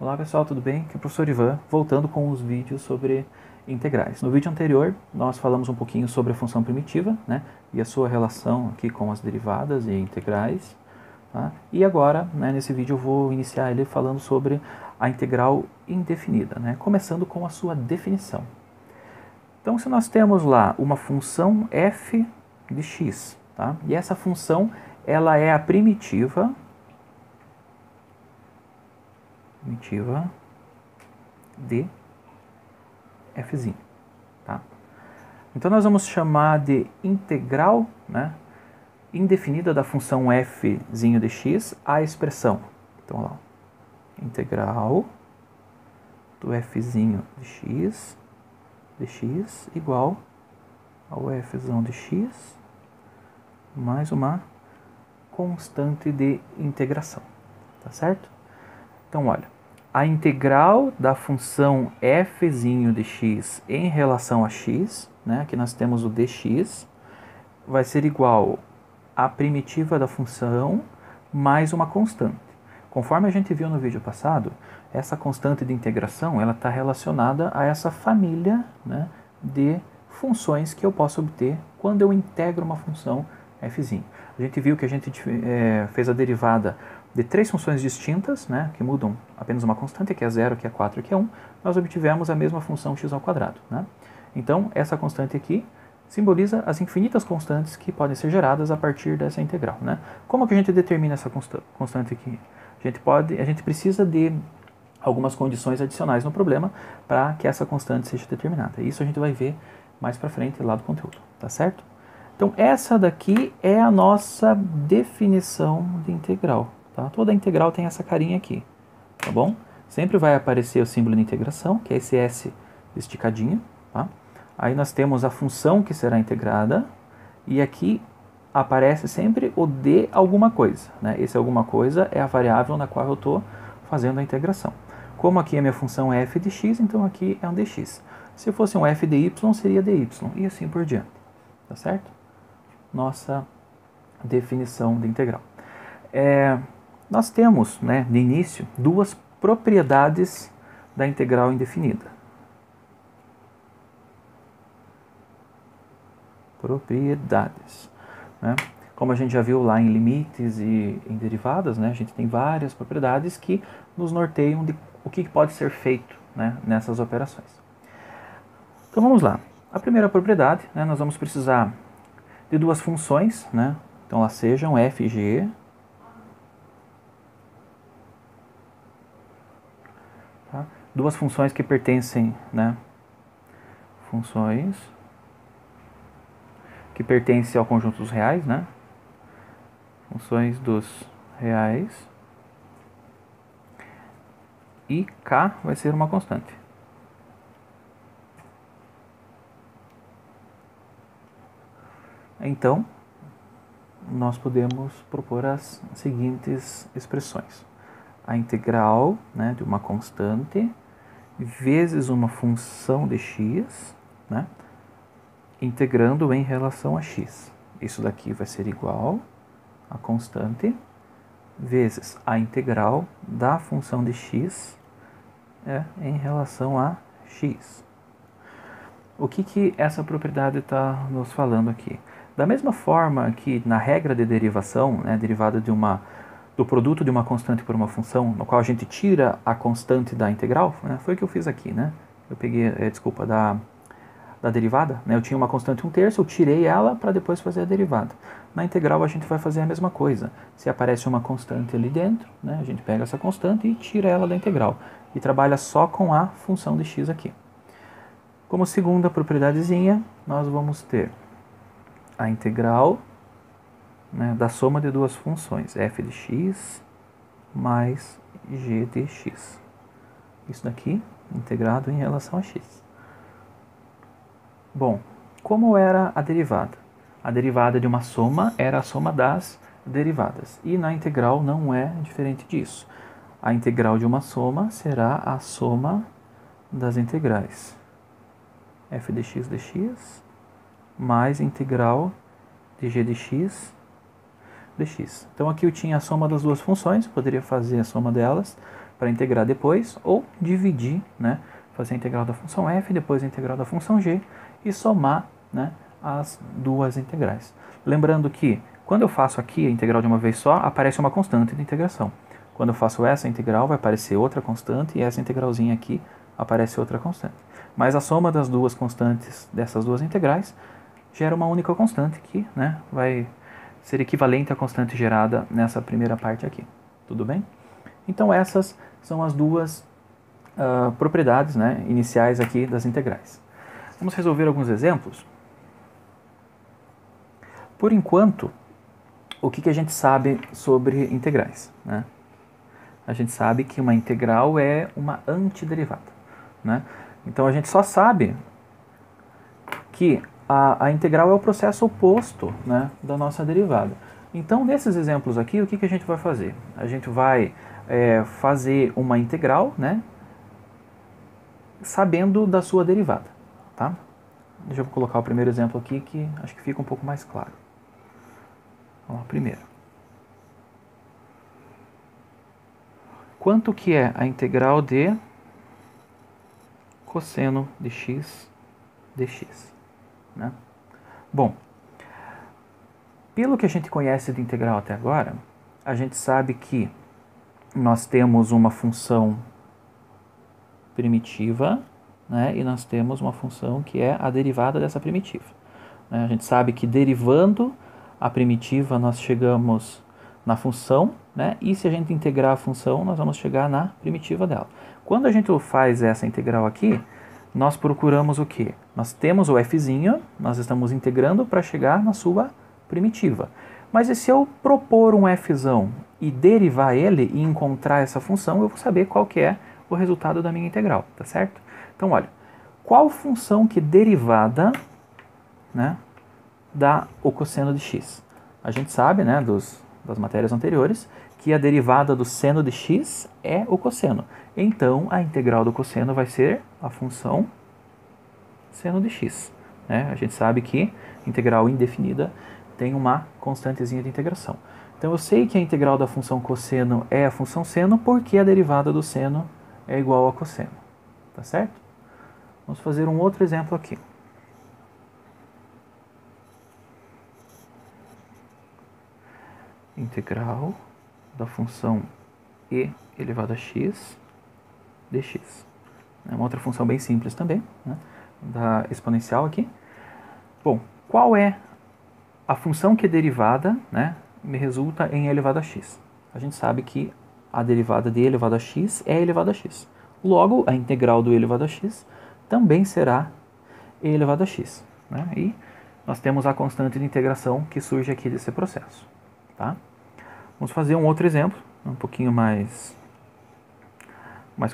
Olá pessoal, tudo bem? Aqui é o professor Ivan, voltando com os vídeos sobre integrais. No vídeo anterior, nós falamos um pouquinho sobre a função primitiva, né, e a sua relação aqui com as derivadas e integrais. Tá? E agora, né, nesse vídeo, eu vou iniciar ele falando sobre a integral indefinida, né, começando com a sua definição. Então, se nós temos lá uma função f de x, tá? E essa função ela é a primitiva de fzinho, tá? Então nós vamos chamar de integral, né, indefinida da função fzinho de x a expressão. Então lá, integral do fzinho de x igual ao fzão de x mais uma constante de integração, tá certo? Então, olha, a integral da função fzinho de x em relação a x, né, aqui nós temos o dx, vai ser igual à primitiva da função mais uma constante. Conforme a gente viu no vídeo passado, essa constante de integração ela está relacionada a essa família, né, de funções que eu posso obter quando eu integro uma função fzinho. A gente viu que a gente fez a derivada de três funções distintas, né, que mudam apenas uma constante, que é 0, que é 4 e que é 1, nós obtivemos a mesma função x ao quadrado. Né? Então, essa constante aqui simboliza as infinitas constantes que podem ser geradas a partir dessa integral. Né? Como que a gente determina essa constante aqui? A gente precisa de algumas condições adicionais no problema para que essa constante seja determinada. Isso a gente vai ver mais para frente lá do conteúdo, tá certo? Então, essa daqui é a nossa definição de integral. Tá? Toda integral tem essa carinha aqui, tá bom? Sempre vai aparecer o símbolo de integração, que é esse S esticadinho. Tá? Aí nós temos a função que será integrada, e aqui aparece sempre o de alguma coisa. Né? Esse alguma coisa é a variável na qual eu estou fazendo a integração. Como aqui a minha função é f de x, então aqui é um dx. Se fosse um f de y, seria dy, e assim por diante. Tá certo? Nossa definição de integral. Nós temos, né, de início, duas propriedades da integral indefinida. Propriedades. Né? Como a gente já viu lá em limites e em derivadas, né, a gente tem várias propriedades que nos norteiam de o que pode ser feito, né, nessas operações. Então vamos lá. A primeira propriedade, né, nós vamos precisar de duas funções, né? Então elas sejam f e g. Tá? Duas funções que pertencem, né? Funções que pertencem ao conjunto dos reais, né? Funções dos reais. E k vai ser uma constante. Então, nós podemos propor as seguintes expressões. A integral, né, de uma constante vezes uma função de x, né, integrando em relação a x. Isso daqui vai ser igual a constante vezes a integral da função de x em relação a x. O que essa propriedade está nos falando aqui? Da mesma forma que na regra de derivação, né, derivada do produto de uma constante por uma função, no qual a gente tira a constante da integral, né, foi o que eu fiz aqui. Né? Eu peguei, da derivada, né, eu tinha uma constante 1/3, eu tirei ela para depois fazer a derivada. Na integral a gente vai fazer a mesma coisa. Se aparece uma constante ali dentro, né, a gente pega essa constante e tira ela da integral. E trabalha só com a função de x aqui. Como segunda propriedadezinha, nós vamos ter a integral, né, da soma de duas funções, f de x mais g de x. Isso daqui integrado em relação a x. Bom, como era a derivada? A derivada de uma soma era a soma das derivadas. E na integral não é diferente disso. A integral de uma soma será a soma das integrais. F de x dx mais integral de g de x dx. Então aqui eu tinha a soma das duas funções, poderia fazer a soma delas, para integrar depois, ou dividir, né, fazer a integral da função f, depois a integral da função g, e somar, né, as duas integrais. Lembrando que, quando eu faço aqui a integral de uma vez só, aparece uma constante de integração. Quando eu faço essa integral, vai aparecer outra constante, e essa integralzinha aqui aparece outra constante. Mas a soma das duas constantes dessas duas integrais gera uma única constante que, né, vai ser equivalente à constante gerada nessa primeira parte aqui. Tudo bem? Então essas são as duas propriedades, né, iniciais aqui das integrais. Vamos resolver alguns exemplos. Por enquanto, o que a gente sabe sobre integrais, né? A gente sabe que uma integral é uma antiderivada, né? Então a gente só sabe que a integral é o processo oposto, né, da nossa derivada. Então, nesses exemplos aqui, o que a gente vai fazer? A gente vai fazer uma integral, né, sabendo da sua derivada, tá? Deixa eu colocar o primeiro exemplo aqui, que acho que fica um pouco mais claro. Vamos lá, primeiro. Quanto que é a integral de cosseno de x dx? Né? Bom, pelo que a gente conhece de integral até agora, a gente sabe que nós temos uma função primitiva, né, e nós temos uma função que é a derivada dessa primitiva. A gente sabe que derivando a primitiva nós chegamos na função, né, e se a gente integrar a função nós vamos chegar na primitiva dela. Quando a gente faz essa integral aqui, nós procuramos o quê? Nós temos o fzinho, nós estamos integrando para chegar na sua primitiva. Mas e se eu propor um fzão e derivar ele e encontrar essa função, eu vou saber qual que é o resultado da minha integral, tá certo? Então, olha, qual função que derivada, né, dá o cosseno de x? A gente sabe, né, das matérias anteriores, que a derivada do seno de x é o cosseno. Então, a integral do cosseno vai ser a função seno de x. Né? A gente sabe que integral indefinida tem uma constantezinha de integração. Então, eu sei que a integral da função cosseno é a função seno porque a derivada do seno é igual a cosseno. Tá certo? Vamos fazer um outro exemplo aqui. Integral da função e elevado a x dx. É uma outra função bem simples também, né, da exponencial aqui. Bom, qual é a função que é derivada, né, me resulta em e elevado a x? A gente sabe que a derivada de e elevado a x é e elevado a x. Logo, a integral do e elevado a x também será e elevado a x. Né? E nós temos a constante de integração que surge aqui desse processo. Tá? Vamos fazer um outro exemplo, um pouquinho mais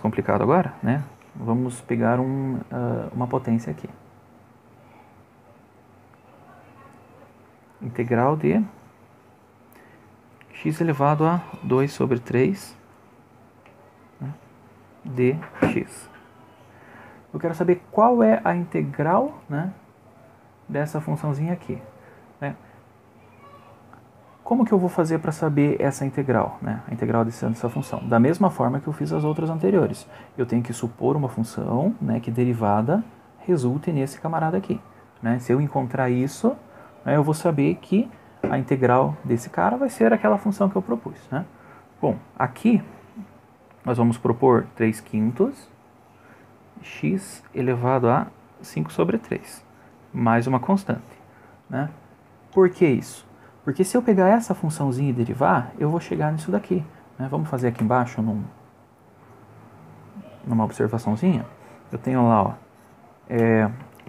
complicado agora, né? Vamos pegar uma potência aqui. Integral de x elevado a 2 sobre 3, né, dx. Eu quero saber qual é a integral, né, dessa funçãozinha aqui. Né? Como que eu vou fazer para saber essa integral, né? A integral dessa função? Da mesma forma que eu fiz as outras anteriores. Eu tenho que supor uma função, né, que derivada resulte nesse camarada aqui. Né? Se eu encontrar isso, né, eu vou saber que a integral desse cara vai ser aquela função que eu propus. Né? Bom, aqui nós vamos propor 3/5 x elevado a 5 sobre 3, mais uma constante. Né? Por que isso? Porque se eu pegar essa funçãozinha e derivar, eu vou chegar nisso daqui. Né? Vamos fazer aqui embaixo numa observaçãozinha. Eu tenho lá, ó,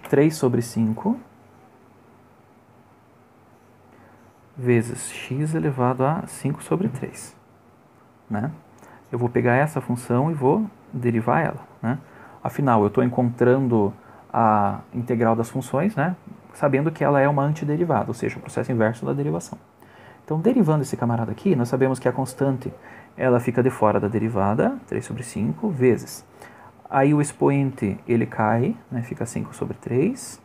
3 sobre 5 vezes x elevado a 5 sobre 3. Né? Eu vou pegar essa função e vou derivar ela. Né? Afinal, eu estou encontrando a integral das funções, né, sabendo que ela é uma antiderivada, ou seja, o processo inverso da derivação. Então, derivando esse camarada aqui, nós sabemos que a constante ela fica de fora da derivada, 3 sobre 5, vezes. Aí o expoente ele cai, né, fica 5 sobre 3,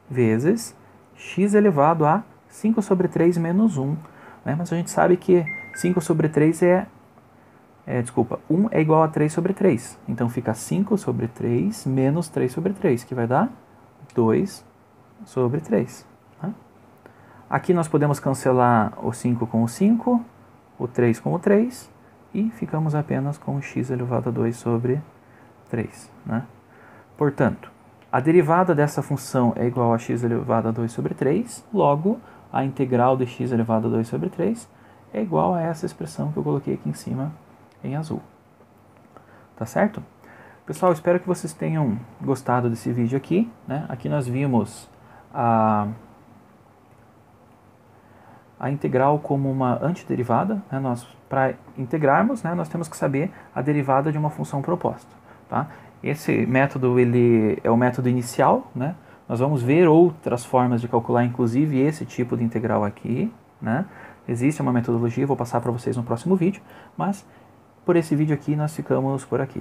vezes x elevado a 5 sobre 3 menos 1. Né, mas a gente sabe que 5 sobre 3 é desculpa, 1 é igual a 3 sobre 3. Então fica 5 sobre 3 menos 3 sobre 3, que vai dar 2 sobre 3. Tá? Aqui nós podemos cancelar o 5 com o 5, o 3 com o 3, e ficamos apenas com x elevado a 2 sobre 3. Né? Portanto, a derivada dessa função é igual a x elevado a 2 sobre 3, logo a integral de x elevado a 2 sobre 3 é igual a essa expressão que eu coloquei aqui em cima em azul. Tá certo? Pessoal, espero que vocês tenham gostado desse vídeo aqui. Né? Aqui nós vimos a integral como uma antiderivada. Né? Para integrarmos, né, nós temos que saber a derivada de uma função proposta. Tá? Esse método ele é o método inicial. Né? Nós vamos ver outras formas de calcular, inclusive esse tipo de integral aqui. Né? Existe uma metodologia, vou passar para vocês no próximo vídeo, mas por esse vídeo aqui nós ficamos por aqui.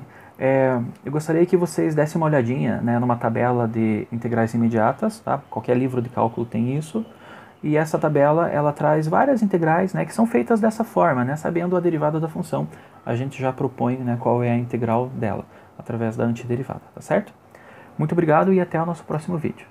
Eu gostaria que vocês dessem uma olhadinha, né, numa tabela de integrais imediatas, tá? Qualquer livro de cálculo tem isso, e essa tabela ela traz várias integrais, né, que são feitas dessa forma, né, sabendo a derivada da função, a gente já propõe, né, qual é a integral dela, através da antiderivada, tá certo? Muito obrigado e até o nosso próximo vídeo.